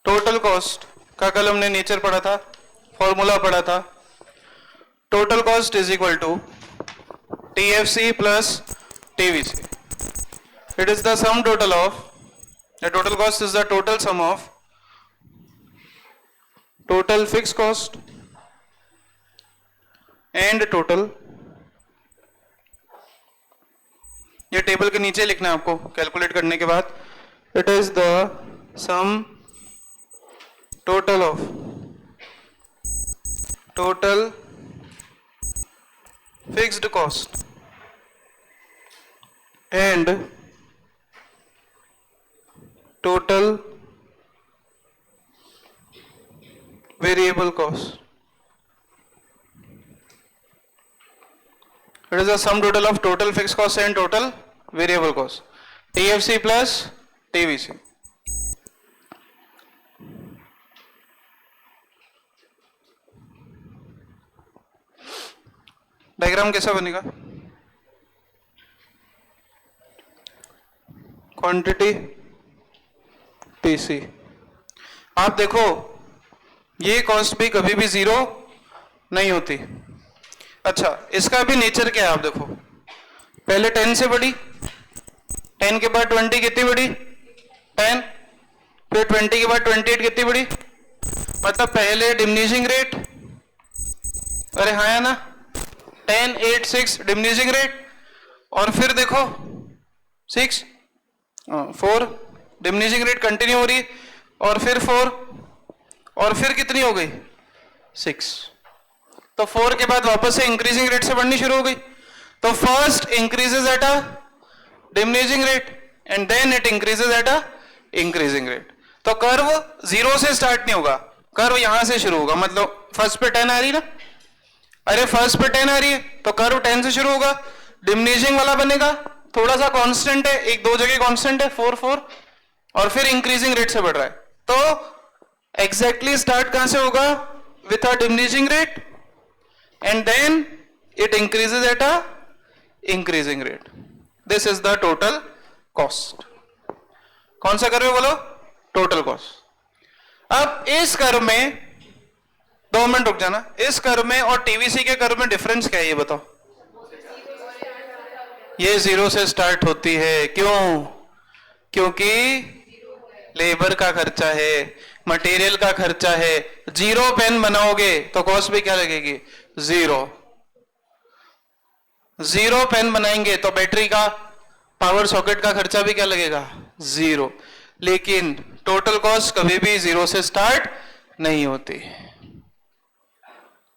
Total cost का कल हमने नेचर पढ़ा था, फॉर्मूला पढ़ा था। Total cost is equal to TFC plus TVC. It is the sum total of the total cost is the total sum of total fix cost and total, ये table के नीचे लिखना है आपको कैलकुलेट करने के बाद। It is the sum total of total fixed cost and total variable cost. It is the sum total of total fixed cost and total variable cost. TFC plus TVC. Diagram कैसा बनेगा? Quantity PC. आप देखो ये cost भी कभी भी zero नहीं होती। अच्छा, इसका भी नेचर क्या है आप देखो, पहले 10 से बड़ी, 10 के बाद 20 कितनी बड़ी 10, फिर 20 के बाद 28 कितनी बड़ी, मतलब पहले डिमिनिशिंग रेट, अरे हाँ है ना, 10 8 6 डिमिनिशिंग रेट, और फिर देखो 6 4 डिमिनिशिंग रेट कंटिन्यू हो रही, और फिर 4, और फिर कितनी हो गई 6, तो 4 के बाद वापस से इंक्रीजिंग रेट से बढ़नी शुरू हो गई। तो first increases at a diminishing rate and then it increases at a increasing rate. तो कर्व जीरो से स्टार्ट नहीं होगा, कर्व यहां से शुरू होगा। मतलब फर्स्ट पे 10 आ रही ना, अरे फर्स्ट पे 10 आ रही है तो कर्व 10 से शुरू होगा, डिमिनिशिंग वाला बनेगा, थोड़ा सा कांस्टेंट है, एक दो जगह कांस्टेंट है 4 4, और फिर इंक्रीजिंग रेट से बढ़ रहा है। तो एग्जैक्टली स्टार्ट कहां से होगा, with a diminishing rate and then it increases at a increasing rate. This is the total cost. कौन सा कर्व है बोलो, टोटल कॉस्ट। अब इस कर्व में 2 मिनट रुक जाना, इस कर्व में और टीवीसी के कर्व में डिफरेंस क्या है ये बताओ। ये जीरो से स्टार्ट होती है, क्यों? क्योंकि लेबर का खर्चा है, मटेरियल का खर्चा है। जीरो पेन बनाओगे तो कॉस्ट भी क्या लगेगी, जीरो। जीरो पेन बनाएंगे तो बैटरी का, पावर सॉकेट का खर्चा भी क्या लगेगा, जीरो। लेकिन टोटल कॉस्ट कभी भी जीरो से स्टार्ट नहीं होती।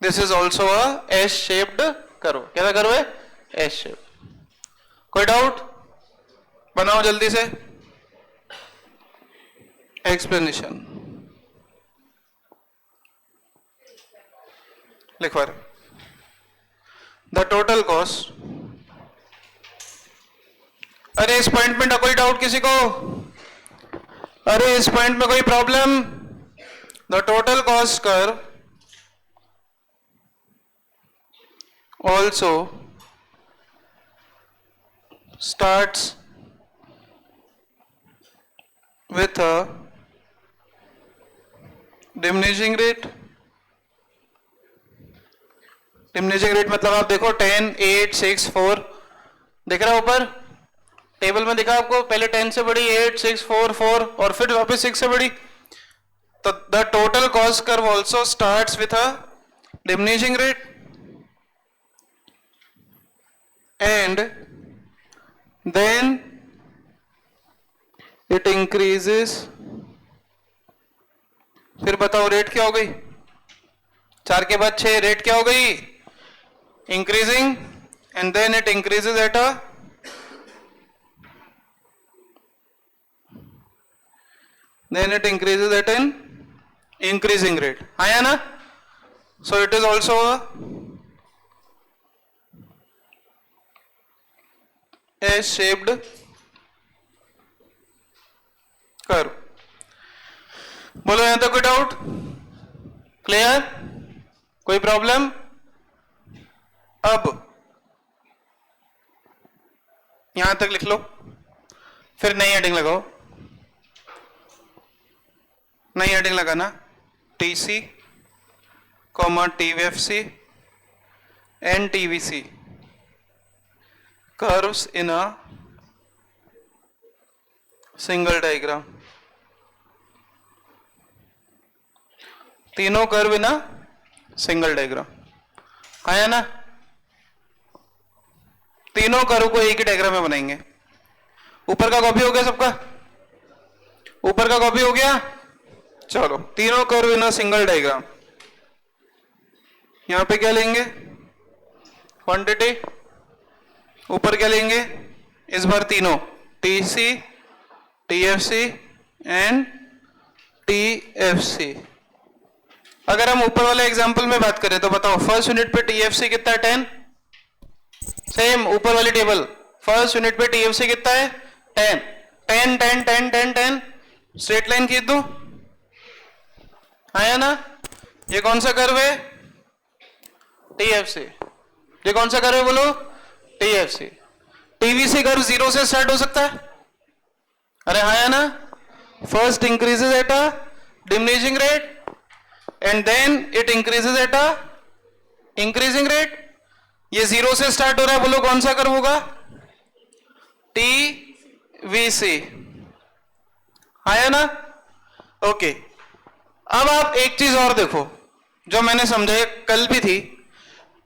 This is also a S shaped curve. क्या कर्व है, एस शेप। कोई डाउट बनाओ जल्दी से एक्सप्लेनेशन लिखवा रहे। द टोटल कॉस्ट, अरे इस पॉइंट में कोई डाउट किसी को, अरे इस पॉइंट में कोई problem. The total cost curve also starts with a diminishing rate। diminishing rate मतलब आप देखो 10 8 6 4 दिख रहा है ऊपर टेबल में, दिखा आपको, पहले 10 से बड़ी, 8 6 4 4, और फिर वापस 6 से बड़ी। तो the total cost curve also starts with a diminishing rate and then it increases. फिर बताओ रेट क्या हो गई, 4 के बाद 6, रेट क्या हो गई, increasing, and then it increases at a an increasing rate. आया ना? So it is also a shaped curve. बोलो यहां तक कोई डाउट, क्लियर, कोई प्रॉब्लम? अब यहां तक लिख लो, फिर नई हेडिंग लगाओ। नई हेडिंग लगाना, TC comma TVFC and TVC curves in a single diagram. तीनों curve in a single diagram, आया ना? तीनों कर्व को एक ही डायग्राम में बनाएंगे। ऊपर का कॉपी हो गया सबका? ऊपर का कॉपी हो गया? चलो, तीनों curve in a single diagram. यहां पे क्या लेंगे? क्वांटिटी। ऊपर क्या लेंगे इस बार? तीनों, टीसी, टीएफसी एंड टीएफसी। अगर हम ऊपर वाले एग्जांपल में बात करें तो बताओ, फर्स्ट यूनिट पे टीएफसी कितना है? 10। सेम ऊपर वाली टेबल, फर्स्ट यूनिट पे टीएफसी कितना है? 10 10 10 10 10 10। स्ट्रेट लाइन खींच दूं, आया ना? ये कौन सा कर्व है? टीएफसी। ये कौन सा कर्व है बोलो? टीएफसी। टीवीसी कर्व 0 से स्टार्ट हो सकता है? अरे आया ना? First increases at a diminishing rate and then it increases at a increasing rate। ये 0 से स्टार्ट हो रहा है, बोलो कौन सा कर्व होगा? टीवीसी, आया ना? ओके, अब आप एक चीज और देखो जो मैंने समझाया कल भी थी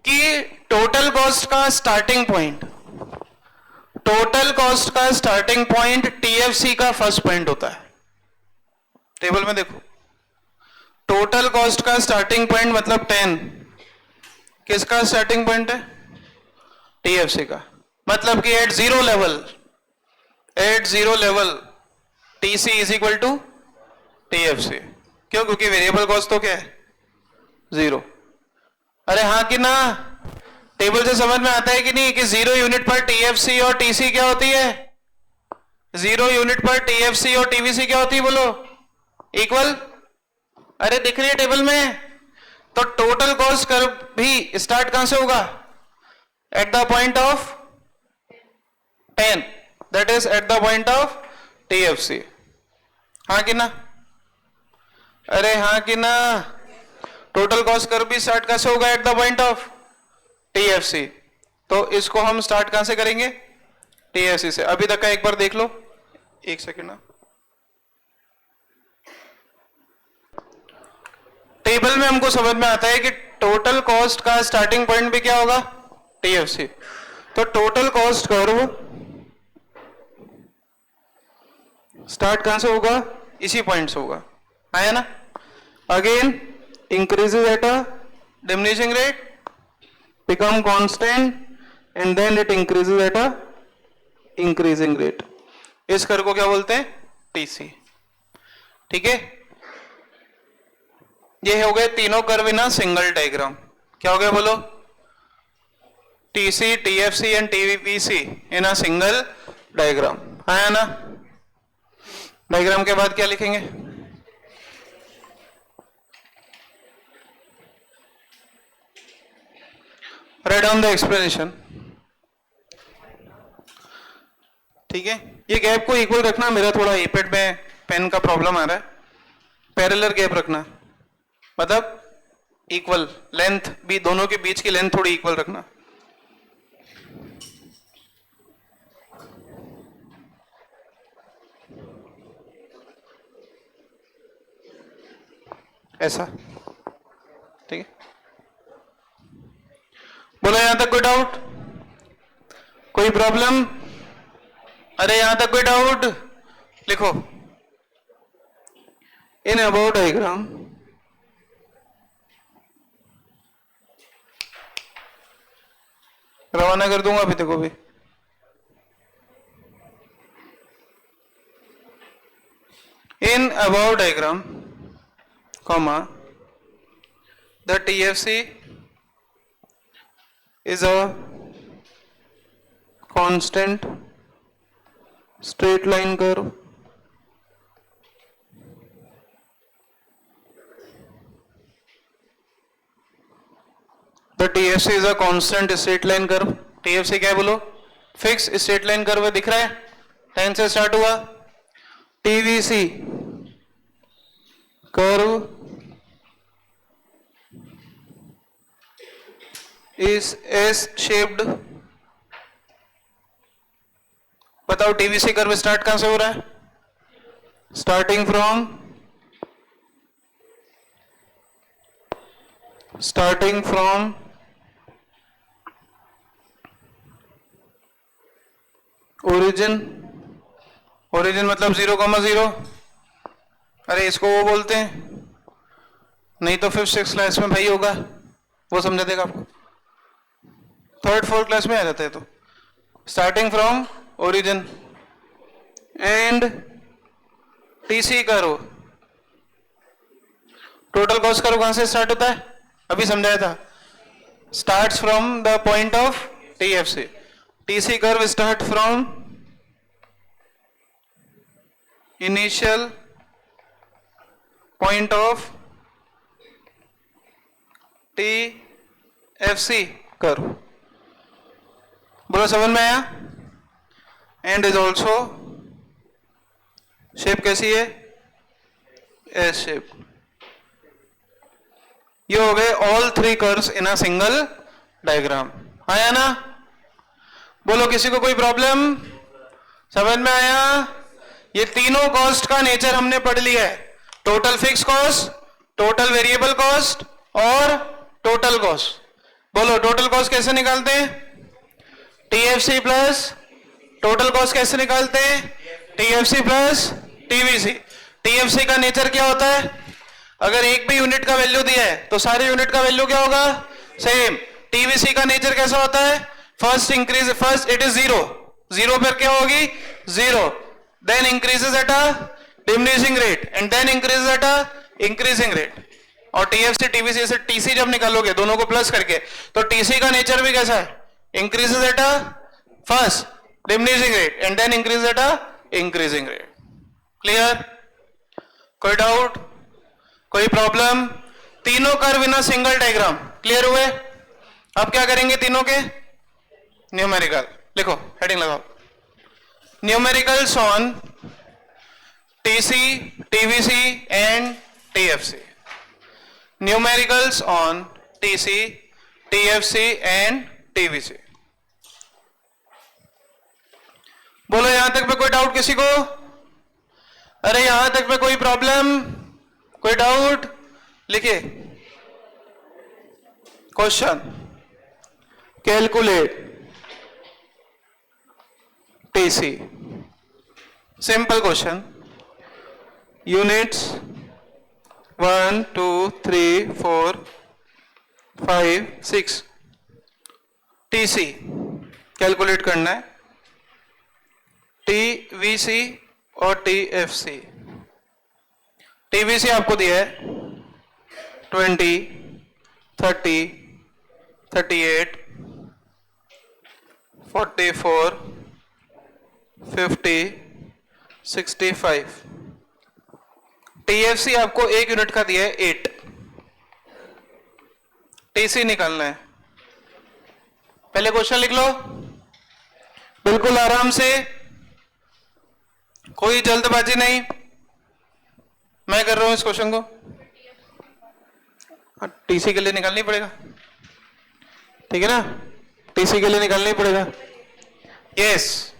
कि टोटल कॉस्ट का स्टार्टिंग पॉइंट, टोटल कॉस्ट का स्टार्टिंग पॉइंट टीएफसी का फर्स्ट पॉइंट होता है। टेबल में देखो, टोटल कॉस्ट का स्टार्टिंग पॉइंट मतलब 10, किसका स्टार्टिंग पॉइंट है? टीएफसी का। मतलब कि at zero level TC is equal to TFC. क्यों? क्योंकि वेरिएबल कॉस्ट तो क्या है? 0। अरे हाँ कि ना? टेबल से समझ में आता है कि नहीं कि 0 यूनिट पर टीएफसी और टीसी क्या होती है? 0 यूनिट पर टीएफसी और टीवीसी क्या होती है बोलो? इक्वल। अरे दिख रही है टेबल में? तो टोटल कॉस्ट कर्व भी स्टार्ट कहां से होगा? At the point of 10, that is at the point of TFC. हाँ कि ना? अरे हाँ कि ना? टोटल कॉस्ट कर्व भी स्टार्ट कैसे होगा? At the point of TFC. तो इसको हम स्टार्ट कहां से करेंगे? टीएफसी से। अभी तक का एक बार देख लो, एक सेकेंड ना। टेबल में हमको समझ में आता है कि टोटल कॉस्ट का स्टार्टिंग पॉइंट भी क्या होगा? टीएफसी। तो टोटल कॉस्ट कर्व स्टार्ट कहां से होगा? इसी पॉइंट से होगा, आया ना? Again increases at a diminishing rate, become constant and then it increases at a increasing rate. इस कर्व को क्या बोलते हैं? टीसी। ठीक है, ये हो गए तीनों curve in a single diagram. क्या हो गया बोलो? TC, TFC and TVC in a single diagram, आया ना? डायग्राम के बाद क्या लिखेंगे? Write down the explanation. ठीक है, ये गैप को इक्वल रखना। मेरा थोड़ा ईपैड में पेन का प्रॉब्लम आ रहा है। पैरेलल गैप रखना, मतलब इक्वल लेंथ भी, दोनों के बीच की लेंथ थोड़ी इक्वल रखना। ऐसा, ठीक है? बोलो यहां तक कोई डाउट? कोई प्रॉब्लम? अरे यहां तक कोई डाउट? लिखो, इन अबाउट डायग्राम रवाना कर दूंगा अभी तक भी। In about diagram comma the TFC is a constant straight line curve the TFC is a constant straight line curve। TFC क्या है बोलो? फिक्स स्ट्रेट लाइन कर्व दिख रहा है, 10 से स्टार्ट हुआ। TVC curve is S shaped. बताओ TVC curve start कहां से हो रहा है? Starting from origin. ओरिजिन मतलब 0,0। अरे इसको वो बोलते हैं, नहीं तो 5th 6th क्लास में भाई होगा, वो समझा देगा आपको। 3rd 4th क्लास में आ जाता है। तो starting from origin and TC करो। टोटल कॉस्ट करो कहां से स्टार्ट होता है? अभी समझाया था, starts from the point of TFC. TC curve start from initial point of TFC curve. बोलो समझ में आया? एंड इज ऑल्सो शेप कैसी है? S shape. ये हो गए all 3 curves in a single diagram. आया ना? बोलो किसी को कोई प्रॉब्लम? समझ में आया? ये तीनों कॉस्ट का नेचर हमने पढ़ लिया है, total fix cost, total variable cost और टोटल कॉस्ट। बोलो टोटल कॉस्ट कैसे निकालते हैं? टीएफसी प्लस टोटल कॉस्ट कैसे निकालते हैं? TFC plus TVC. टीएफसी का नेचर क्या होता है? अगर एक भी यूनिट का वैल्यू दिया है तो सारे यूनिट का वैल्यू क्या होगा? सेम। टीवीसी का नेचर कैसा होता है? फर्स्ट इट इज 0 पर क्या होगी? 0, then increases at a diminishing rate and then increases at a increasing rate. और टीएफसी टीवीसी से टीसी जब निकालोगे दोनों को प्लस करके, तो टीसी का नेचर भी कैसा है? Increases at a first diminishing rate and then increase at a increasing rate. Clear? कोई डाउट, कोई प्रॉब्लम? तीनों curve in a single diagram. Clear हुए? अब क्या करेंगे तीनों के? न्यूमेरिकल लिखो, हेडिंग लगाओ। Numericals on TC, TVC and TFC. Numericals on TC, TFC and TVC. बोलो यहां तक में कोई डाउट किसी को? अरे यहां तक में कोई प्रॉब्लम, कोई डाउट? लिखिए question. Calculate TC. Simple question. Units 1 2 3 4 5 6 TC calculate करना है। टीवीसी और टीएफसी। टीवीसी आपको दिया है 20, 30, 38, 44, 50, 65। टीएफसी आपको 1 यूनिट का दिया है 8। टीसी निकालना है। पहले क्वेश्चन लिख लो बिल्कुल आराम से, कोई जल्दबाजी नहीं। मैं कर रहा हूं इस क्वेश्चन को, टीसी के लिए निकालनी पड़ेगा, ठीक है ना? टीसी के लिए निकालनी पड़ेगा। यस,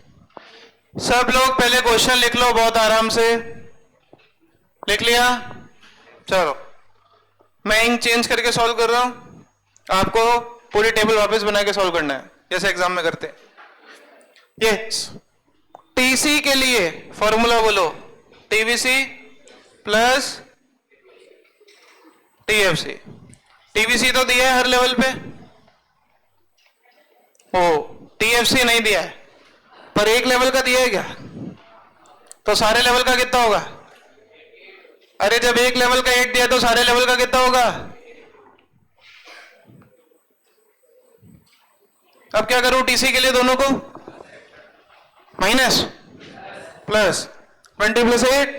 सब लोग पहले क्वेश्चन लिख लो बहुत आराम से। लिख लिया? चलो मैं इंक चेंज करके सॉल्व कर रहा हूं, आपको पूरी टेबल वापस बना के सॉल्व करना है जैसे एग्जाम में करते हैं। यस, टीसी के लिए फॉर्मूला बोलो, टीवीसी प्लस टीएफसी। टीवीसी तो दिया है हर लेवल पे, ओ टीएफसी नहीं दिया है, पर एक लेवल का दिया है क्या? तो सारे लेवल का कितना होगा? अरे जब एक लेवल का 8 दिया तो सारे लेवल का कितना होगा? अब क्या करूं टीसी के लिए दोनों को? Minus plus 20 plus 8,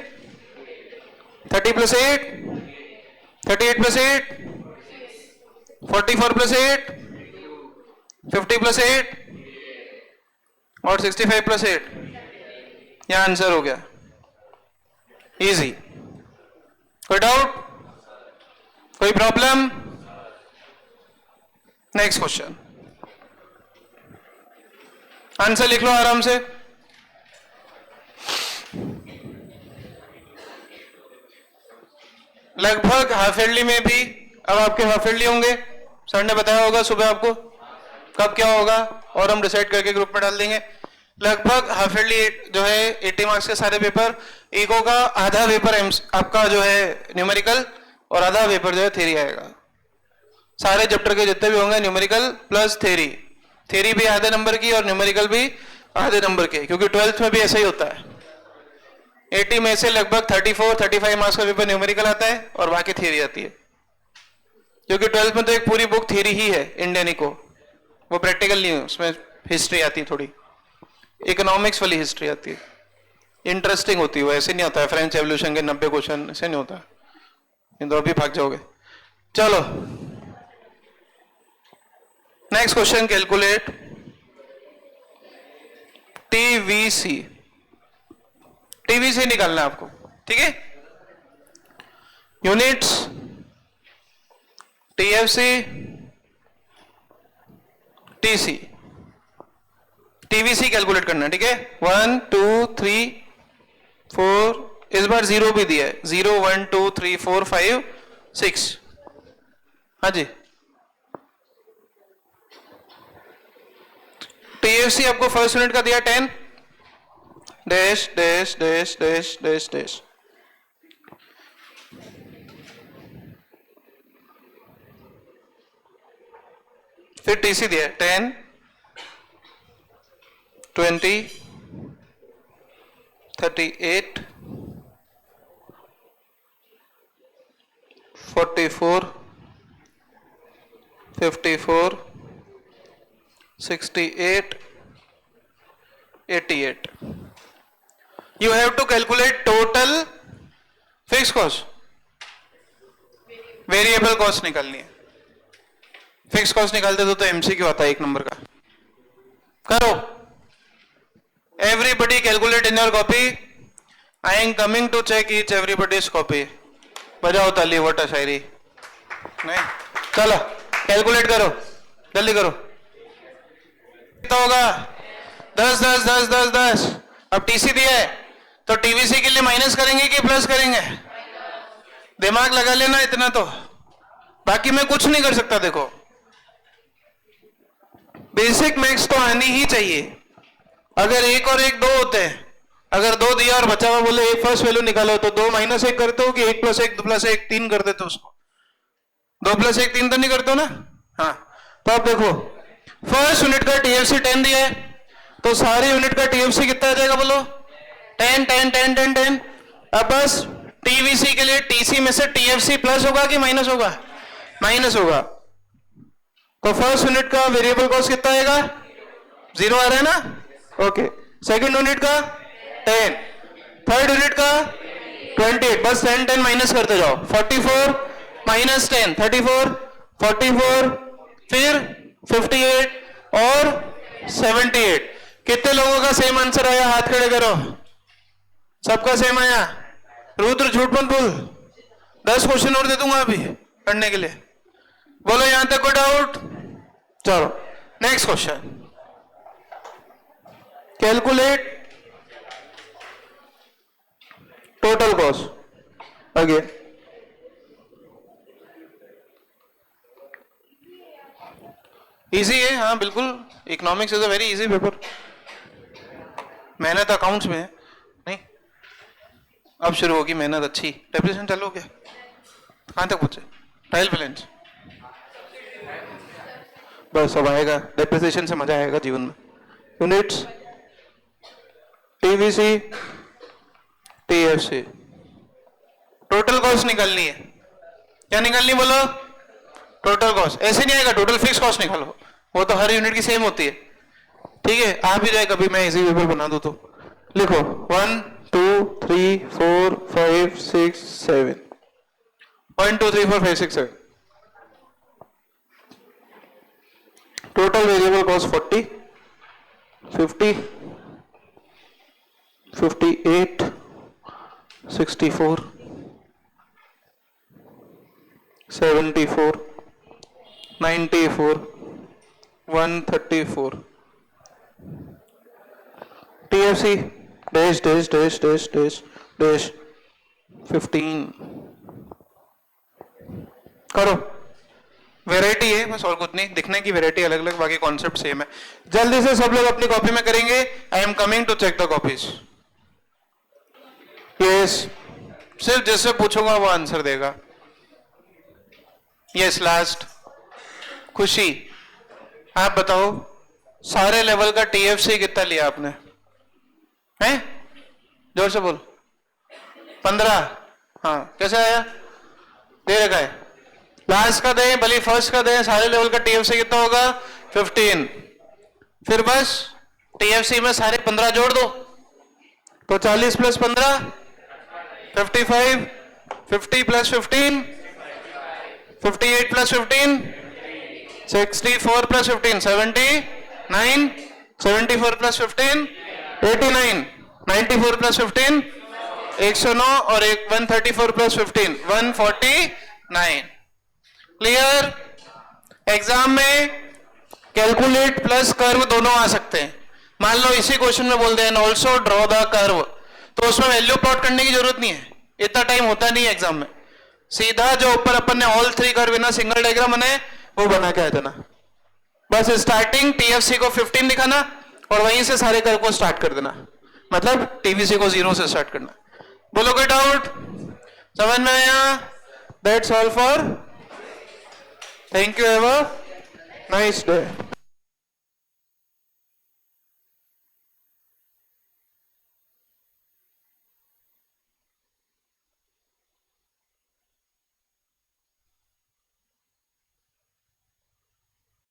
30 plus 8, 38 plus 8, 44 plus 8, 50 plus 8 और 65 प्लस 8। यह आंसर हो गया। इजी, कोई डाउट, कोई प्रॉब्लम? नेक्स्ट क्वेश्चन, आंसर लिख लो आराम से। लगभग हाफ ईयरली में भी अब आपके हाफ ईयरली होंगे, सर ने बताया होगा सुबह आपको कब क्या होगा, और हम डिसाइड करके ग्रुप में डाल देंगे। लगभग हाफ ईयरली जो है 80 मार्क्स के सारे पेपर, इको का आधा पेपर आपका जो है न्यूमेरिकल और आधा पेपर जो है थ्योरी आएगा। सारे चैप्टर के जितने भी होंगे न्यूमेरिकल प्लस थ्योरी, थ्योरी भी आधे नंबर की और न्यूमेरिकल भी आधे नंबर के, क्योंकि 12th में भी ऐसा ही होता है। 80 में से लगभग 34-35 मार्क्स का पेपर न्यूमेरिकल आता है और बाकी थ्योरी आती है, क्योंकि 12th में तो एक पूरी बुक थ्योरी ही है इंडियन इको, वो प्रैक्टिकल नहीं है, उसमें हिस्ट्री आती है, थोड़ी इकोनॉमिक्स वाली हिस्ट्री आती है, इंटरेस्टिंग होती है वो, ऐसे नहीं होता है फ्रेंच एवोल्यूशन के 90 क्वेश्चन, ऐसे नहीं होता है, तो अभी भाग जाओगे। चलो next question, calculate TVC. TVC निकालना है आपको, ठीक है? Units, TFC, TC, TVC calculate करना है, ठीक है? 1 2 3 4, इस बार 0 भी दिया है, 0 1 2 3 4 5 6। हाँ जी, टीएफसी आपको फर्स्ट यूनिट का दिया 10 dash dash dash dash dash dash, फिर टीसी दिया 10 20 38 44 54 68 88। You have to calculate total fixed cost, variable cost निकालनी है। फिक्स कॉस्ट निकालते तो एमसीक्यू आता है 1 नंबर का। करो, everybody calculate in your copy. I am coming to check each everybody's copy. बजाओ ताली, वटा शायरी नहीं, चलो कैलकुलेट करो, जल्दी करो। कितना होगा? 10 10 10 10 10। अब टीसी दिया है तो टीवीसी के लिए माइनस करेंगे कि प्लस करेंगे? दिमाग लगा लेना इतना तो, बाकी मैं कुछ नहीं कर सकता। देखो बेसिक मैथ्स तो आनी ही चाहिए। अगर 1 और 1 2 होते हैं, अगर 2 दिया और बचा हुआ बोले 1 फर्स्ट वैल्यू निकालो, तो 2 - 1 करते हो कि 1 + 1 2 + 1 3 कर देते हो उसको? 2 + 1 3 तो नहीं करते हो ना? हाँ, तो अब देखो फर्स्ट यूनिट का टीएफसी 10 दिया है, तो सारी यूनिट का टीएफसी कितना आ जाएगा बोलो? 10 10 10 10 10। अब बस टीवीसी के लिए टीसी में से टीएफसी प्लस होगा कि माइनस होगा? माइनस होगा। तो फर्स्ट यूनिट का वेरिएबल कॉस्ट कितना आएगा? 0 आ रहा है ना? ओके। सेकंड यूनिट का 10, थर्ड यूनिट का 28। बस 10 10 माइनस करते जाओ। 44 - 10 34, 44 फिर 58 और 78। कितने लोगों का सेम आंसर आया? हाथ खड़े करो। सबका सेम आया? रुद्र झूठ मत बोल, 10 क्वेश्चन और दे दूंगा अभी पढ़ने के लिए। बोलो यहां तक कोई डाउट? चलो next question, calculate total cost. Again easy है, हाँ बिल्कुल। Economics is a very easy paper. मेहनत अकाउंट्स में है नहीं। अब शुरू होगी मेहनत अच्छी। डेप्रिसिएशन चालू हो गया? कहां तक पहुंचे? ट्रायल बैलेंस बस अब आएगा। डेप्रिसिएशन से मजा आएगा जीवन में। Units, TVC, TFC, total cost निकालनी है। क्या निकालनी बोलो? Total cost. ऐसे नहीं आएगा, टोटल फिक्स कॉस्ट निकालो, वो तो हर यूनिट की सेम होती है। ठीक है, आ भी जाए कभी, मैं इजी पेपर बना दूं तो। लिखो 1 2 3 4 5 6 7। 1 2 3 4 5 6 7। Total variable cost 40 50 58 64 74, 94, 134. TFC dash 15. करो, वेराइटी है बस और कुछ नहीं, दिखने की वेराइटी अलग अलग, बाकी कॉन्सेप्ट सेम है। जल्दी से सब लोग अपनी कॉपी में करेंगे। I am coming to check the copies. Yes, सिर्फ जिससे पूछूंगा वो आंसर देगा। यस, लास्ट खुशी, आप बताओ सारे लेवल का टीएफसी कितना लिया आपने? हैं? जोर से बोल। 15। हाँ, कैसे आया? दे रखा है। लास्ट का दें भले फर्स्ट का दें, सारे लेवल का टीएफसी कितना होगा? 15। फिर बस टीएफसी में सारे 15 जोड़ दो तो 40 plus 15 55, 50 plus 15 58 plus 15 64 plus 15 79, 74 plus 15 89, 94 plus 15 109 और 134 प्लस 15 149। क्लियर? एग्जाम में कैलकुलेट प्लस कर्व दोनों आ सकते हैं। मान लो इसी क्वेश्चन में बोल दें ऑल्सो ड्रॉ द कर्व, तो उसमें वैल्यू प्लॉट करने की जरूरत नहीं है, इतना टाइम होता नहीं है एग्जाम में। सीधा जो ऊपर अपन ने ऑल 3 कर्व ना सिंगल डायग्राम बनाए वो बना के आ जाना। बस स्टार्टिंग टीएफसी को 15 दिखाना और वहीं से सारे कर्व को स्टार्ट कर देना, मतलब टीवीसी को 0 से स्टार्ट करना। बोलो कोई डाउट? समझ में आया? That's all for, thank you, have a nice day.